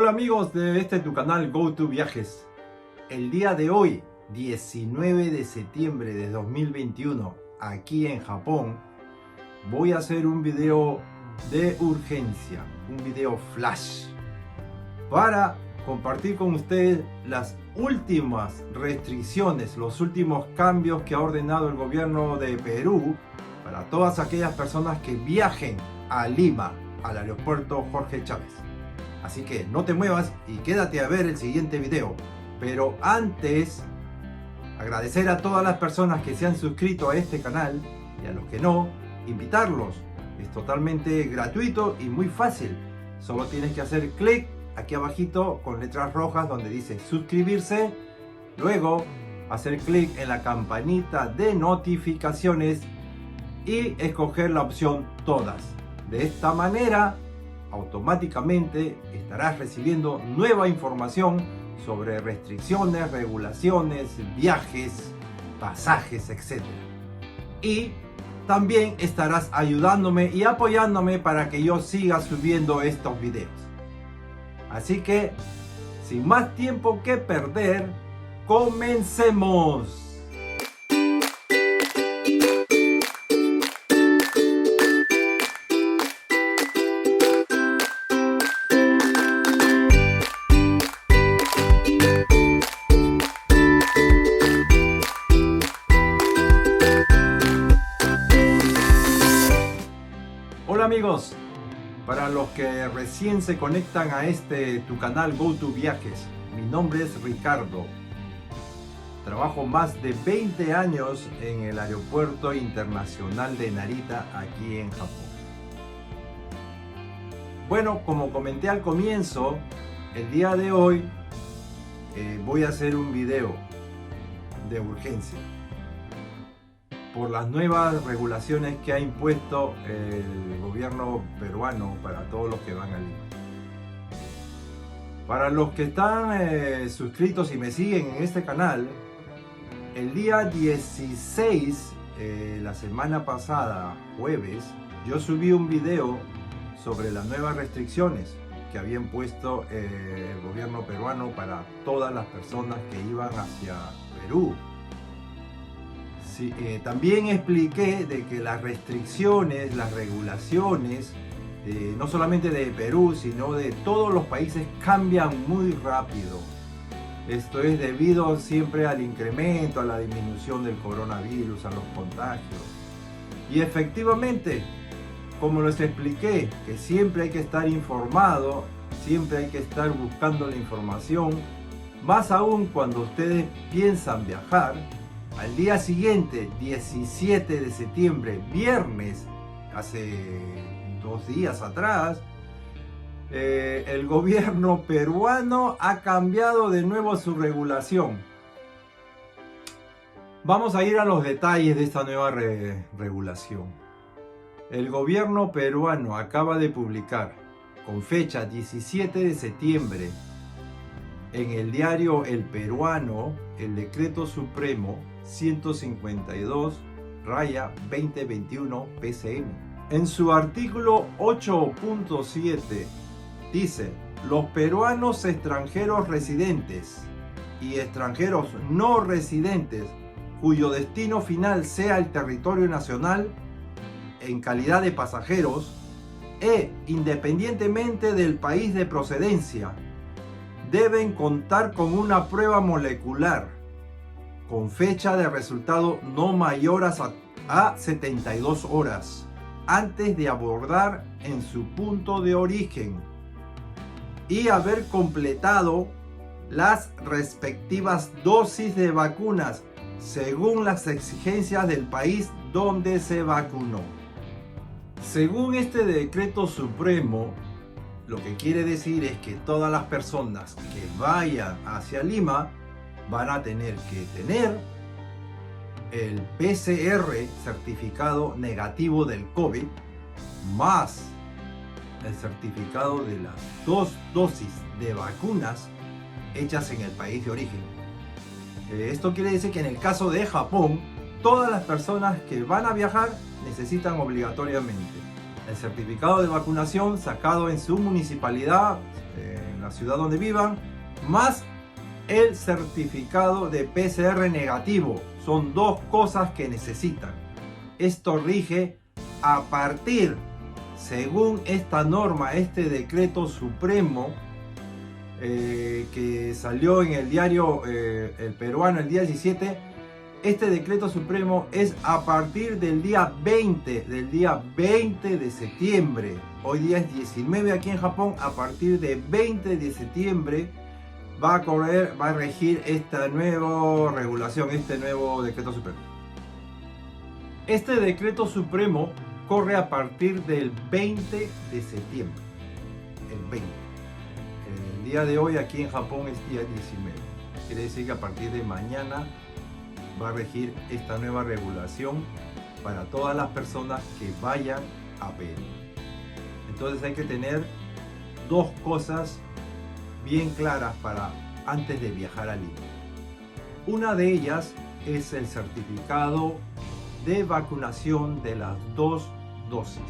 Hola amigos de tu canal GoToViajes. El día de hoy, 19 de septiembre de 2021, aquí en Japón, voy a hacer un video de urgencia, un video flash, para compartir con ustedes las últimas restricciones, los últimos cambios que ha ordenado el gobierno de Perú para todas aquellas personas que viajen a Lima, al aeropuerto Jorge Chávez. Así que no te muevas y quédate a ver el siguiente video. Pero antes, agradecer a todas las personas que se han suscrito a este canal y a los que no, invitarlos. Es totalmente gratuito y muy fácil. Solo tienes que hacer clic aquí abajito con letras rojas donde dice suscribirse. Luego hacer clic en la campanita de notificaciones y escoger la opción todas. De esta manera automáticamente estarás recibiendo nueva información sobre restricciones, regulaciones, viajes, pasajes, etc. Y también estarás ayudándome y apoyándome para que yo siga subiendo estos videos. Así que, sin más tiempo que perder, comencemos. Hola amigos, para los que recién se conectan a tu canal GoToViajes, mi nombre es Ricardo. Trabajo más de 20 años en el Aeropuerto Internacional de Narita, aquí en Japón. Bueno, como comenté al comienzo, el día de hoy voy a hacer un video de urgencia por las nuevas regulaciones que ha impuesto el gobierno peruano para todos los que van a Lima. Para los que están suscritos y me siguen en este canal, el día 16, la semana pasada, jueves, yo subí un video sobre las nuevas restricciones que había impuesto el gobierno peruano para todas las personas que iban hacia Perú. Sí, también expliqué de que las restricciones, las regulaciones, no solamente de Perú, sino de todos los países cambian muy rápido. Esto es debido siempre al incremento, a la disminución del coronavirus, a los contagios. Y efectivamente, como les expliqué, que siempre hay que estar informado, siempre hay que estar buscando la información, más aún cuando ustedes piensan viajar. Al día siguiente, 17 de septiembre, viernes, hace 2 días atrás, el gobierno peruano ha cambiado de nuevo su regulación. Vamos a ir a los detalles de esta nueva regulación. El gobierno peruano acaba de publicar, con fecha 17 de septiembre, en el diario El Peruano, el Decreto Supremo 152/2021 PCM. En su artículo 8.7 dice: los peruanos extranjeros residentes y extranjeros no residentes cuyo destino final sea el territorio nacional en calidad de pasajeros independientemente del país de procedencia, deben contar con una prueba molecular con fecha de resultado no mayor a 72 horas antes de abordar en su punto de origen y haber completado las respectivas dosis de vacunas según las exigencias del país donde se vacunó. Según este decreto supremo, lo que quiere decir es que todas las personas que vayan hacia Lima van a tener que tener el PCR, certificado negativo del COVID, más el certificado de las 2 dosis de vacunas hechas en el país de origen. Esto quiere decir que en el caso de Japón, todas las personas que van a viajar necesitan obligatoriamente el certificado de vacunación sacado en su municipalidad, en la ciudad donde vivan, más el certificado de PCR negativo. Son dos cosas que necesitan. Esto rige a partir, según esta norma, este decreto supremo que salió en el diario El Peruano el día 17. Este decreto supremo es a partir del día 20 de septiembre. Hoy día es 19 aquí en Japón. A partir de 20 de septiembre va a regir esta nueva regulación, este nuevo decreto supremo. Este decreto supremo corre a partir del 20 de septiembre. El 20. El día de hoy aquí en Japón es día 19. Quiere decir que a partir de mañana va a regir esta nueva regulación para todas las personas que vayan a Perú. Entonces hay que tener dos cosas bien claras para antes de viajar a Lima. Una de ellas es el certificado de vacunación de las 2 dosis.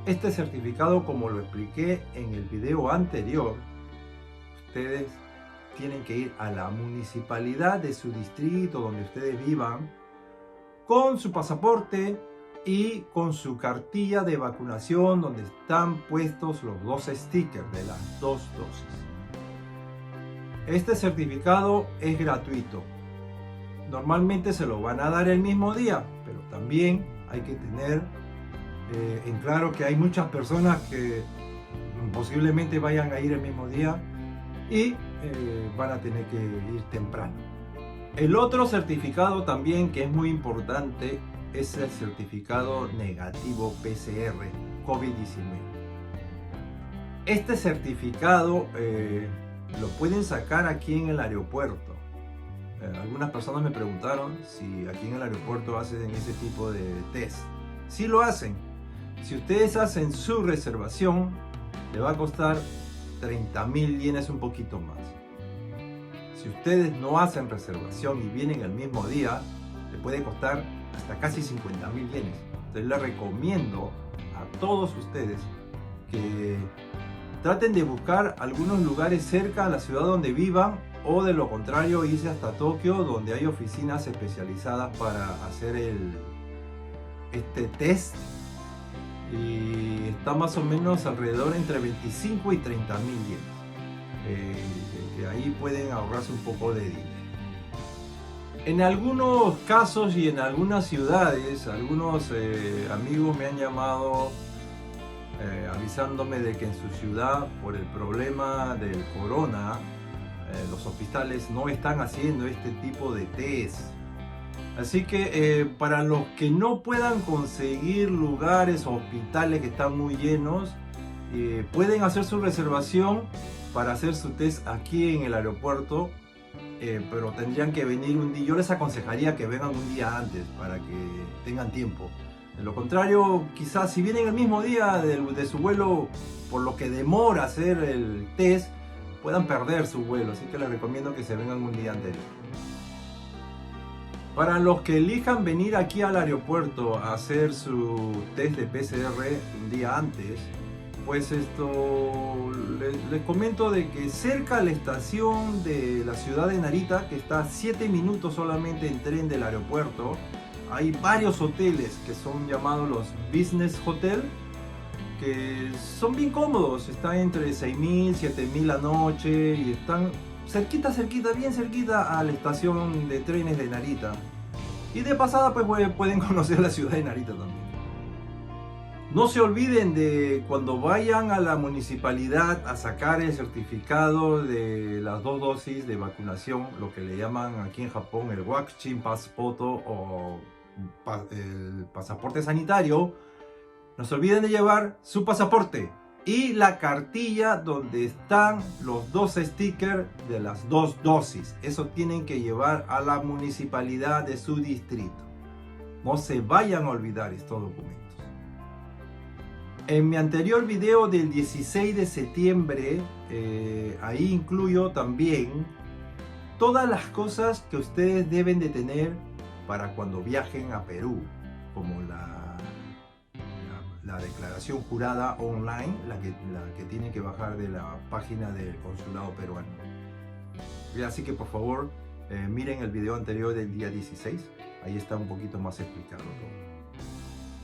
Este certificado, como lo expliqué en el video anterior, ustedes tienen que ir a la municipalidad de su distrito donde ustedes vivan con su pasaporte y con su cartilla de vacunación donde están puestos los 2 stickers de las 2 dosis. Este certificado es gratuito. Normalmente se lo van a dar el mismo día, pero también hay que tener en claro que hay muchas personas que posiblemente vayan a ir el mismo día y van a tener que ir temprano. El otro certificado también que es muy importante es el certificado negativo PCR COVID-19. Este certificado lo pueden sacar aquí en el aeropuerto. Algunas personas me preguntaron si aquí en el aeropuerto hacen ese tipo de test. Sí lo hacen. Si ustedes hacen su reservación, le va a costar 30.000 yenes, un poquito más. Si ustedes no hacen reservación y vienen el mismo día, le puede costar hasta casi 50.000 yenes. Entonces les recomiendo a todos ustedes que traten de buscar algunos lugares cerca a la ciudad donde vivan, o de lo contrario irse hasta Tokio, donde hay oficinas especializadas para hacer este test, y está más o menos alrededor entre 25 y 30.000 yenes. Ahí pueden ahorrarse un poco de dinero. En algunos casos y en algunas ciudades, algunos amigos me han llamado avisándome de que en su ciudad, por el problema del corona, los hospitales no están haciendo este tipo de test. Así que para los que no puedan conseguir lugares o hospitales que están muy llenos, pueden hacer su reservación para hacer su test aquí en el aeropuerto, pero tendrían que venir un día. Yo les aconsejaría que vengan un día antes para que tengan tiempo. De lo contrario, quizás si vienen el mismo día de su vuelo, por lo que demora hacer el test, puedan perder su vuelo. Así que les recomiendo que se vengan un día anterior. Para los que elijan venir aquí al aeropuerto a hacer su test de PCR un día antes, pues les comento de que cerca a la estación de la ciudad de Narita, que está a 7 minutos solamente en tren del aeropuerto, hay varios hoteles que son llamados los Business Hotel, que son bien cómodos, están entre 6.000, 7.000 la noche y están bien cerquita a la estación de trenes de Narita. Y de pasada pues pueden conocer la ciudad de Narita también. No se olviden de cuando vayan a la municipalidad a sacar el certificado de las 2 dosis de vacunación, lo que le llaman aquí en Japón el Wakushin Passport o el pasaporte sanitario. No se olviden de llevar su pasaporte y la cartilla donde están los 2 stickers de las 2 dosis. Eso tienen que llevar a la municipalidad de su distrito. No se vayan a olvidar estos documentos. En mi anterior video del 16 de septiembre, ahí incluyo también todas las cosas que ustedes deben de tener para cuando viajen a Perú, como la declaración jurada online, la que tienen que bajar de la página del consulado peruano. Así que por favor miren el video anterior del día 16, ahí está un poquito más explicado todo.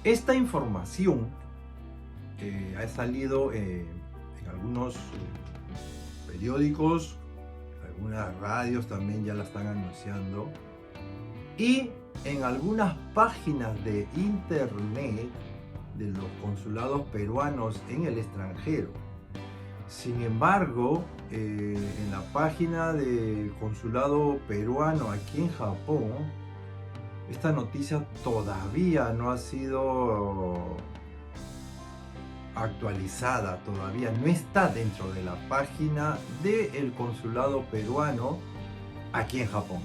Esta información ha salido en algunos periódicos, algunas radios también ya la están anunciando, y en algunas páginas de internet de los consulados peruanos en el extranjero. Sin embargo, en la página del consulado peruano aquí en Japón, esta noticia todavía no ha sido actualizada, todavía no está dentro de la página del consulado peruano aquí en Japón.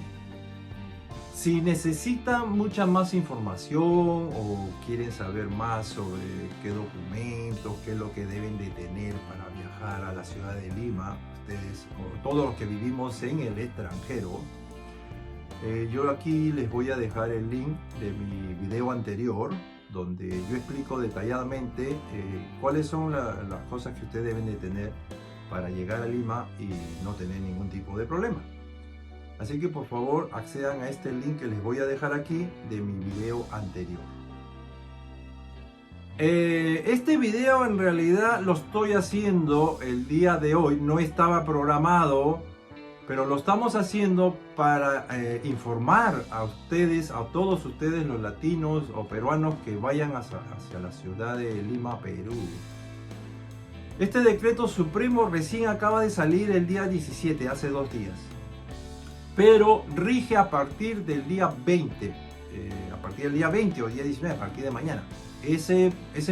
Si necesitan mucha más información o quieren saber más sobre qué documentos, qué es lo que deben de tener para viajar a la ciudad de Lima, ustedes o todos los que vivimos en el extranjero, yo aquí les voy a dejar el link de mi video anterior, donde yo explico detalladamente cuáles son las cosas que ustedes deben de tener para llegar a Lima y no tener ningún tipo de problema. Así que por favor accedan a este link que les voy a dejar aquí de mi video anterior. Este video en realidad lo estoy haciendo el día de hoy, no estaba programado, pero lo estamos haciendo para informar a ustedes, a todos ustedes los latinos o peruanos que vayan hacia la ciudad de Lima, Perú. Este decreto supremo recién acaba de salir el día 17, hace 2 días. Pero rige a partir del día 20, a partir del día 20 o día 19, a partir de mañana. Ese es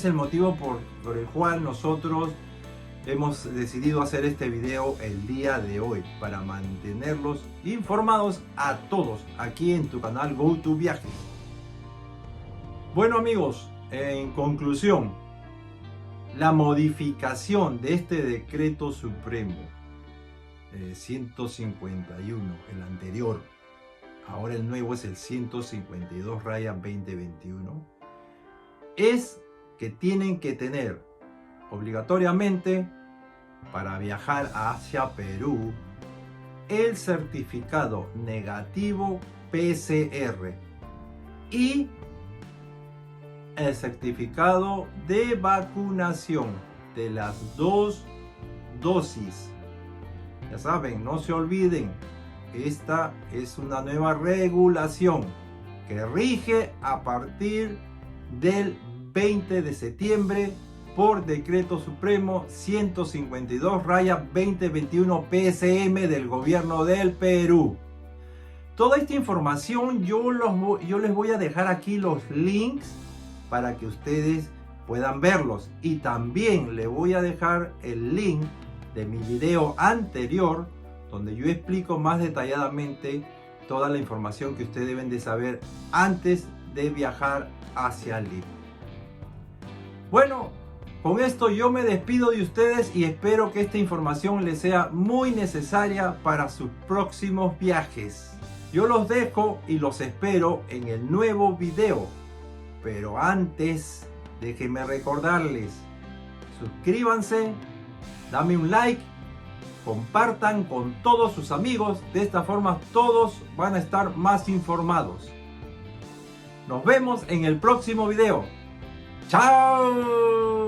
el motivo por el cual nosotros hemos decidido hacer este video el día de hoy, para mantenerlos informados a todos aquí en tu canal GoToViajes. Bueno amigos, en conclusión, la modificación de este decreto supremo 151, el anterior, ahora el nuevo es el 152/2021, es que tienen que tener obligatoriamente para viajar hacia Perú el certificado negativo PCR y el certificado de vacunación de las 2 dosis. Ya saben, no se olviden, esta es una nueva regulación que rige a partir del 20 de septiembre por decreto supremo 152/2021 PSM del gobierno del Perú. Toda esta información yo les voy a dejar aquí los links para que ustedes puedan verlos, y también les voy a dejar el link de mi video anterior donde yo explico más detalladamente toda la información que ustedes deben de saber antes de viajar hacia Lima. Bueno, con esto yo me despido de ustedes y espero que esta información les sea muy necesaria para sus próximos viajes. Yo los dejo y los espero en el nuevo video, pero antes déjenme recordarles, suscríbanse, dame un like, compartan con todos sus amigos, de esta forma todos van a estar más informados. Nos vemos en el próximo video. ¡Chao!